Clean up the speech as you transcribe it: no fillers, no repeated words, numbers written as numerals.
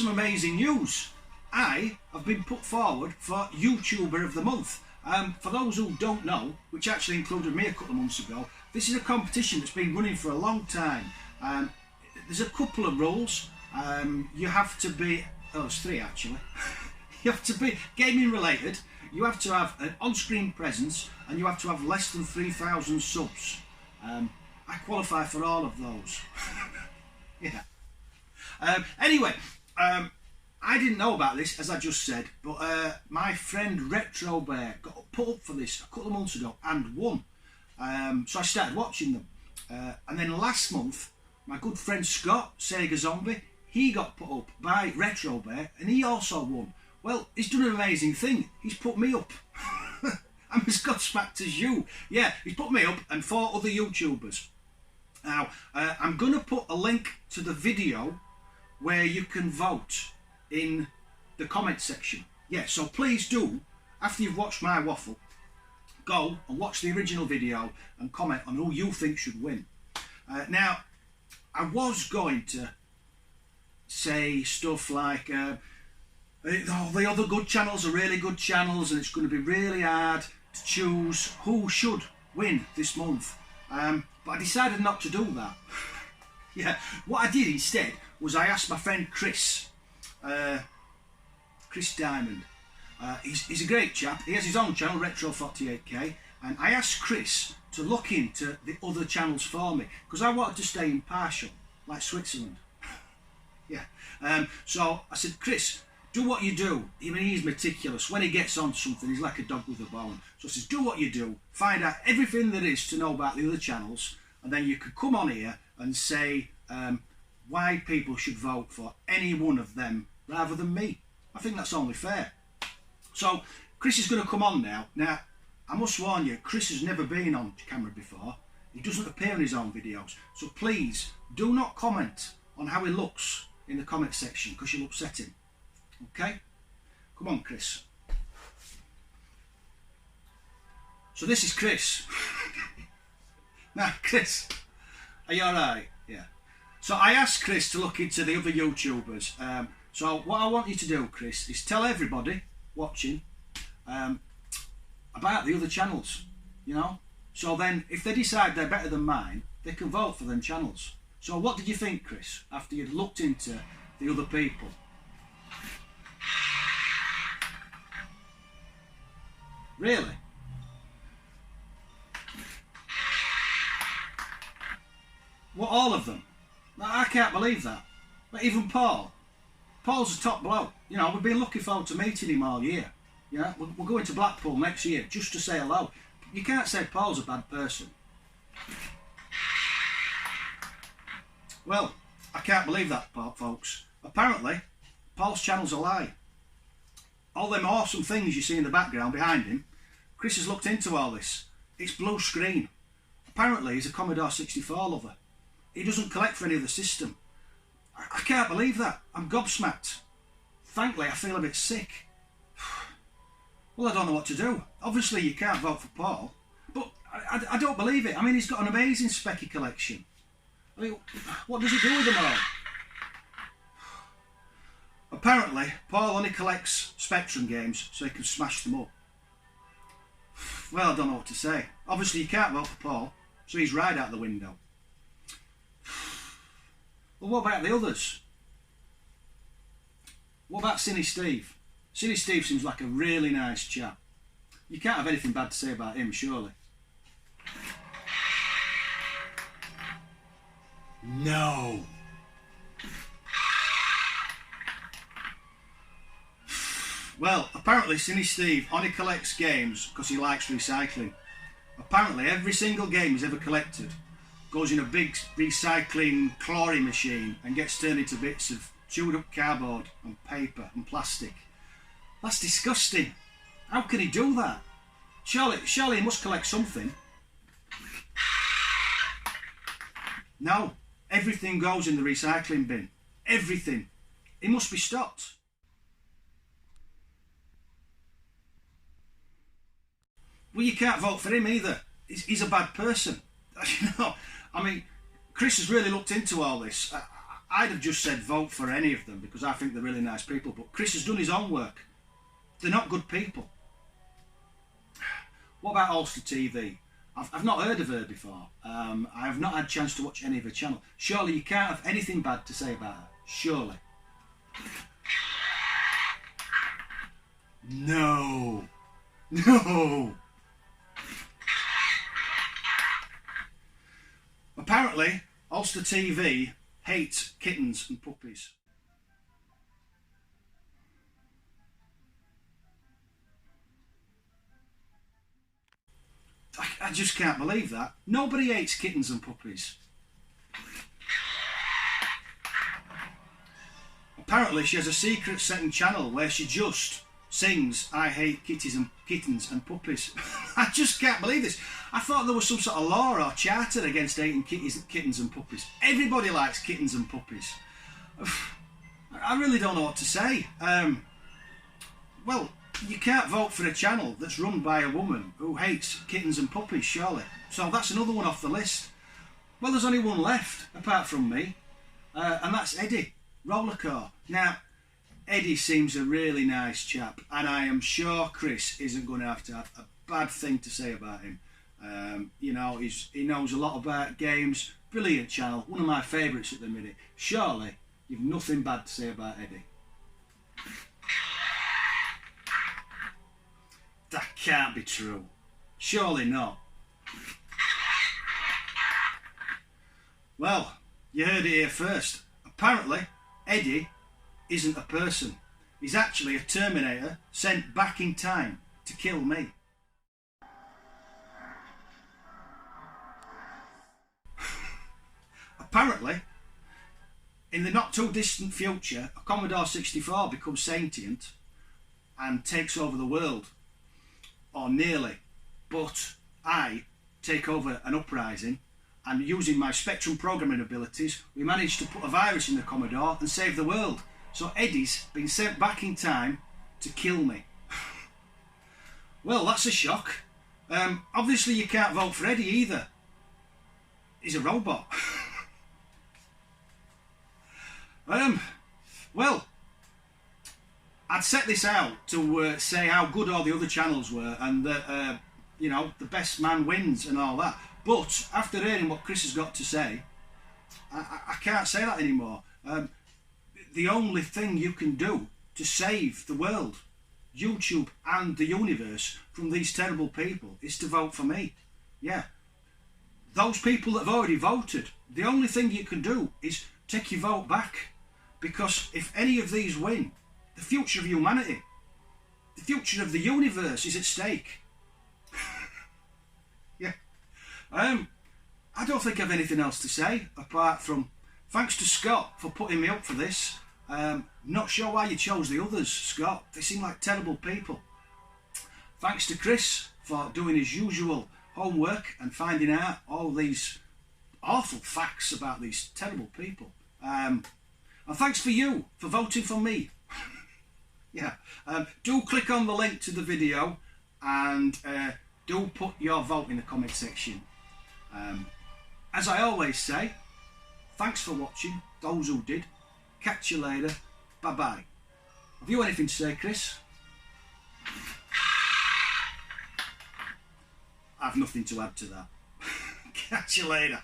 some amazing news. I have been put forward for YouTuber of the Month. For those who don't know, which actually included me a couple of months ago, this is a competition that's been running for a long time. There's a couple of rules. You have to be, there's three actually. You have to be gaming related, you have to have an on-screen presence, and you have to have less than 3,000 subs. I qualify for all of those. Yeah. Anyway, I didn't know about this, as I just said, but my friend Retro Bear got put up for this a couple of months ago and won. So I started watching them. And then last month, my good friend Scott, Segazombie, he got put up by Retro Bear and he also won. Well, he's done an amazing thing. He's put me up. I'm as gobsmacked as you. Yeah, he's put me up and 4 other YouTubers. Now, I'm going to put a link to the video where you can vote in the comment section. Yeah, so please do, after you've watched my waffle, go and watch the original video and comment on who you think should win. Now, I was going to say stuff like, the other good channels are really good channels and it's going to be really hard to choose who should win this month. But I decided not to do that. Yeah, what I did instead was I asked my friend Chris Diamond. He's a great chap. He has his own channel, Retro48k, and I asked Chris to look into the other channels for me because I wanted to stay impartial, like Switzerland. Yeah. So I said, Chris, do what you do. I mean, he's meticulous. When he gets on something, he's like a dog with a bone. So I said, do what you do. Find out everything there is to know about the other channels, and then you could come on here and say why people should vote for any one of them rather than me. I think that's only fair. So Chris is going to come on now. Now, I must warn you, Chris has never been on camera before. He doesn't appear in his own videos. So please, do not comment on how he looks in the comment section because you'll upset him. Okay? Come on, Chris. So this is Chris. Now, Chris, are you alright? Yeah. So I asked Chris to look into the other YouTubers. So what I want you to do, Chris, is tell everybody watching about the other channels, you know? So then, if they decide they're better than mine, they can vote for them channels. So what did you think, Chris, after you'd looked into the other people? Really? What, all of them? I can't believe that. But even Paul. Paul's a top bloke. You know, we've been looking forward to meeting him all year. Yeah, we're going to Blackpool next year just to say hello. You can't say Paul's a bad person. Well, I can't believe that, folks. Apparently, Paul's channel's a lie. All them awesome things you see in the background behind him, Chris has looked into all this. It's blue screen. Apparently, he's a Commodore 64 lover. He doesn't collect for any other system. I can't believe that. I'm gobsmacked. Frankly, I feel a bit sick. Well, I don't know what to do. Obviously, you can't vote for Paul, but I don't believe it. I mean, he's got an amazing specky collection. I mean, what does he do with them all? Apparently, Paul only collects Spectrum games so he can smash them up. Well, I don't know what to say. Obviously, you can't vote for Paul, so he's right out the window. Well, what about the others? What about Silly Steve? Silly Steve seems like a really nice chap. You can't have anything bad to say about him, surely. No. Well, apparently Silly Steve only collects games because he likes recycling. Apparently every single game he's ever collected goes in a big recycling chlorine machine and gets turned into bits of chewed up cardboard and paper and plastic. That's disgusting. How can he do that? Surely he must collect something. No, everything goes in the recycling bin. Everything. It must be stopped. Well, you can't vote for him either. He's a bad person. You know, I mean, Chris has really looked into all this. I'd have just said vote for any of them because I think they're really nice people. But Chris has done his own work. They're not good people. What about Ulster TV? I've not heard of her before. I have not had a chance to watch any of her channel. Surely you can't have anything bad to say about her. Surely. No. No. Apparently, Ulster TV hates kittens and puppies. I just can't believe that. Nobody hates kittens and puppies. Apparently she has a secret second channel where she just sings "I hate kittens and puppies." I just can't believe this. I thought there was some sort of law or charter against hating kittens and puppies. Everybody likes kittens and puppies. I really don't know what to say. Well, you can't vote for a channel that's run by a woman who hates kittens and puppies, surely. So that's another one off the list. Well, there's only one left, apart from me, and that's Eddie Rollercore. Now, Eddie seems a really nice chap, and I am sure Chris isn't going to have a bad thing to say about him. You know, he knows a lot about games. Brilliant channel, one of my favourites at the minute. Surely you've nothing bad to say about Eddie. That can't be true. Surely not. Well, you heard it here first. Apparently, Eddie isn't a person. He's actually a Terminator sent back in time to kill me. Apparently, in the not too distant future, a Commodore 64 becomes sentient and takes over the world. Or nearly. But I take over an uprising, and using my Spectrum programming abilities, we managed to put a virus in the Commodore and save the world. So Eddie's been sent back in time to kill me. Well, that's a shock. Obviously you can't vote for Eddie either. He's a robot. Well, I'd set this out to say how good all the other channels were and that, you know, the best man wins and all that. But after hearing what Chris has got to say, I can't say that anymore. The only thing you can do to save the world, YouTube and the universe from these terrible people is to vote for me. Yeah. Those people that have already voted, the only thing you can do is take your vote back. Because if any of these win, the future of humanity, the future of the universe is at stake. Yeah. I don't think I've anything else to say apart from thanks to Scott for putting me up for this. Not sure why you chose the others, Scott. They seem like terrible people. Thanks to Chris for doing his usual homework and finding out all these awful facts about these terrible people. And thanks for you for voting for me. Yeah. Do click on the link to the video and do put your vote in the comment section. As I always say, thanks for watching, those who did. Catch you later. Bye bye. Have you anything to say, Chris? I've nothing to add to that. Catch you later.